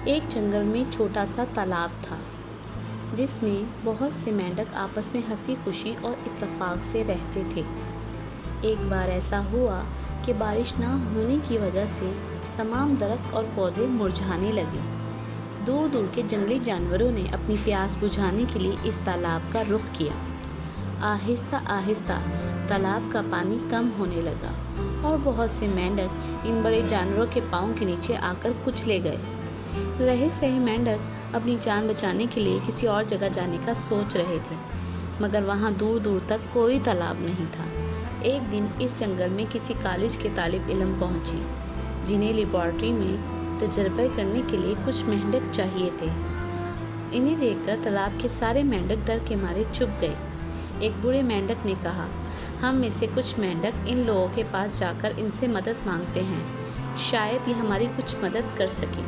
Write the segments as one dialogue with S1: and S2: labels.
S1: ایک جنگل میں چھوٹا سا تالاب تھا جس میں بہت سے مینڈک آپس میں ہنسی خوشی اور اتفاق سے رہتے تھے۔ ایک بار ایسا ہوا کہ بارش نہ ہونے کی وجہ سے تمام درخت اور پودے مرجھانے لگے۔ دور دور کے جنگلی جانوروں نے اپنی پیاس بجھانے کے لیے اس تالاب کا رخ کیا۔ آہستہ آہستہ تالاب کا پانی کم ہونے لگا اور بہت سے مینڈک ان بڑے جانوروں کے پاؤں کے نیچے آ کر کچلے گئے۔ رہے سہے مینڈک اپنی جان بچانے کے لیے کسی اور جگہ جانے کا سوچ رہے تھے، مگر وہاں دور دور تک کوئی تالاب نہیں تھا۔ ایک دن اس جنگل میں کسی کالج کے طالب علم پہنچے جنہیں لیبارٹری میں تجربے کرنے کے لیے کچھ مینڈک چاہیے تھے۔ انہیں دیکھ کر تالاب کے سارے مینڈک ڈر کے مارے چھپ گئے۔ ایک بوڑھے مینڈک نے کہا، ہم میں سے کچھ مینڈک ان لوگوں کے پاس جا کر ان سے مدد مانگتے ہیں، شاید یہ ہماری کچھ مدد کر سکیں۔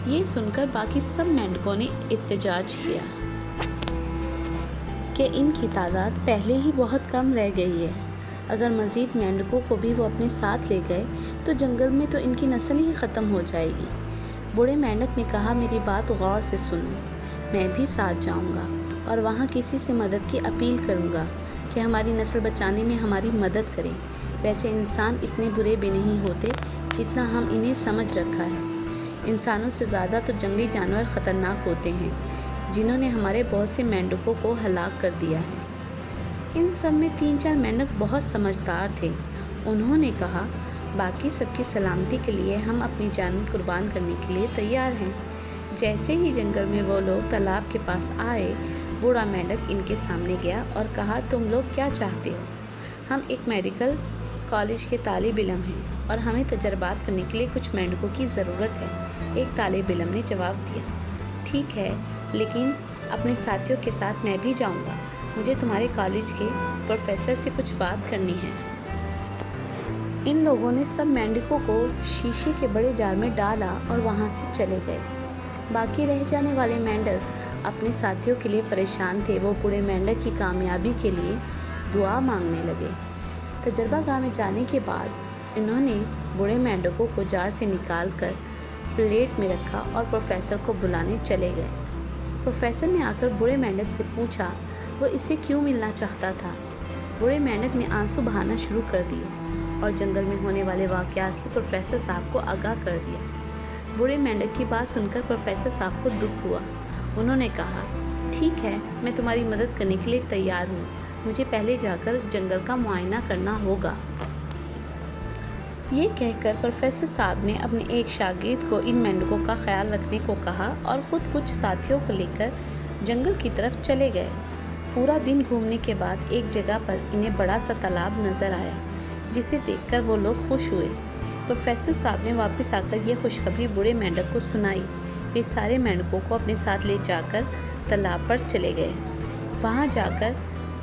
S1: یہ سن کر باقی سب مینڈکوں نے احتجاج کیا کہ ان کی تعداد پہلے ہی بہت کم رہ گئی ہے۔ اگر مزید مینڈکوں کو بھی وہ اپنے ساتھ لے گئے تو جنگل میں تو ان کی نسل ہی ختم ہو جائے گی۔ بوڑھے مینڈک نے کہا، میری بات غور سے سنو، میں بھی ساتھ جاؤں گا اور وہاں کسی سے مدد کی اپیل کروں گا کہ ہماری نسل بچانے میں ہماری مدد کریں۔ ویسے انسان اتنے برے بھی نہیں ہوتے جتنا ہم انہیں سمجھ رکھا ہے۔ انسانوں سے زیادہ تو جنگلی جانور خطرناک ہوتے ہیں جنہوں نے ہمارے بہت سے مینڈکوں کو ہلاک کر دیا ہے۔ ان سب میں 3-4 مینڈک بہت سمجھدار تھے۔ انہوں نے کہا، باقی سب کی سلامتی کے لیے ہم اپنی جان قربان کرنے کے لیے تیار ہیں۔ جیسے ہی جنگل میں وہ لوگ تالاب کے پاس آئے، بوڑھا مینڈک ان کے سامنے گیا اور کہا، تم لوگ کیا چاہتے ہو؟ ہم ایک میڈیکل کالج کے طالب علم ہیں اور ہمیں تجربات کرنے کے لیے کچھ مینڈکوں کی ضرورت ہے۔ ایک طالب علم نے جواب دیا، ٹھیک ہے، لیکن اپنے ساتھیوں کے ساتھ میں بھی جاؤں گا۔ مجھے تمہارے کالج کے پروفیسر سے کچھ بات کرنی ہے۔ ان لوگوں نے سب مینڈکوں کو شیشے کے بڑے جار میں ڈالا اور وہاں سے چلے گئے۔ باقی رہ جانے والے مینڈک اپنے ساتھیوں کے لیے پریشان تھے۔ وہ بوڑھے مینڈک کی کامیابی کے لیے دعا مانگنے لگے۔ تجربہ گاہ میں جانے کے بعد انہوں نے بوڑھے مینڈکوں کو جار سے نکال کر پلیٹ میں رکھا اور پروفیسر کو بلانے چلے گئے۔ پروفیسر نے آ کر بوڑھے مینڈک سے پوچھا وہ اسے کیوں ملنا چاہتا تھا۔ بوڑھے مینڈک نے آنسو بہانا شروع کر دیے اور جنگل میں ہونے والے واقعات سے پروفیسر صاحب کو آگاہ کر دیا۔ بوڑھے مینڈک کی بات سن کر پروفیسر صاحب کو دکھ ہوا۔ انہوں نے کہا، ٹھیک ہے، میں تمہاری مدد کرنے کے لیے تیار ہوں، مجھے پہلے جا کر جنگل کا معائنہ کرنا ہوگا۔ یہ کہہ کر پروفیسر صاحب نے اپنے ایک شاگرد کو ان مینڈکوں کا خیال رکھنے کو کہا اور خود کچھ ساتھیوں کو لے کر جنگل کی طرف چلے گئے۔ پورا دن گھومنے کے بعد ایک جگہ پر انہیں بڑا سا تالاب نظر آیا جسے دیکھ کر وہ لوگ خوش ہوئے۔ پروفیسر صاحب نے واپس آ کر یہ خوشخبری بوڑھے مینڈک کو سنائی۔ وہ سارے مینڈکوں کو اپنے ساتھ لے جا کر تالاب پر چلے گئے۔ وہاں جا کر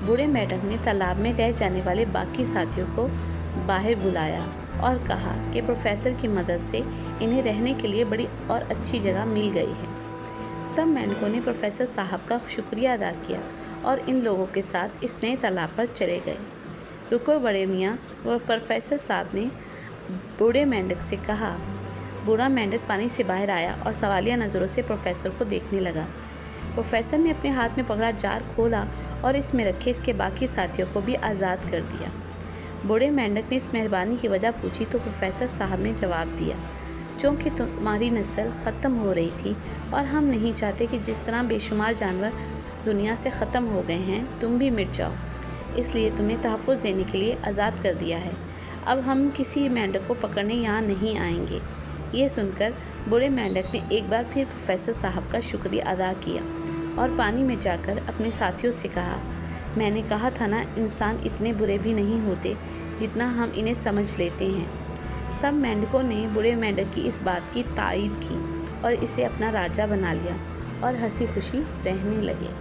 S1: بوڑھے مینڈک نے تالاب میں رہ جانے والے باقی ساتھیوں کو باہر بلایا اور کہا کہ پروفیسر کی مدد سے انہیں رہنے کے لیے بڑی اور اچھی جگہ مل گئی ہے۔ سب مینڈکوں نے پروفیسر صاحب کا شکریہ ادا کیا اور ان لوگوں کے ساتھ اس نئے تالاب پر چلے گئے۔ رکو بڑے میاں، وہ پروفیسر صاحب نے بوڑھے مینڈک سے کہا۔ بوڑھا مینڈک پانی سے باہر آیا اور سوالیہ نظروں سے پروفیسر کو دیکھنے لگا۔ پروفیسر نے اپنے ہاتھ میں پکڑا جار کھولا اور اس میں رکھے اس کے باقی ساتھیوں کو بھی آزاد کر دیا۔ بوڑھے مینڈک نے اس مہربانی کی وجہ پوچھی تو پروفیسر صاحب نے جواب دیا، چونکہ تمہاری نسل ختم ہو رہی تھی اور ہم نہیں چاہتے کہ جس طرح بے شمار جانور دنیا سے ختم ہو گئے ہیں تم بھی مٹ جاؤ، اس لیے تمہیں تحفظ دینے کے لیے آزاد کر دیا ہے۔ اب ہم کسی مینڈک کو پکڑنے یہاں نہیں آئیں گے۔ یہ سن کر بوڑھے مینڈک نے ایک بار پھر پروفیسر صاحب کا شکریہ ادا کیا اور پانی میں جا کر اپنے ساتھیوں سے کہا، میں نے کہا تھا نا، انسان اتنے برے بھی نہیں ہوتے جتنا ہم انہیں سمجھ لیتے ہیں۔ سب مینڈکوں نے بوڑھے مینڈک کی اس بات کی تائید کی اور اسے اپنا راجا بنا لیا اور ہنسی خوشی رہنے لگے۔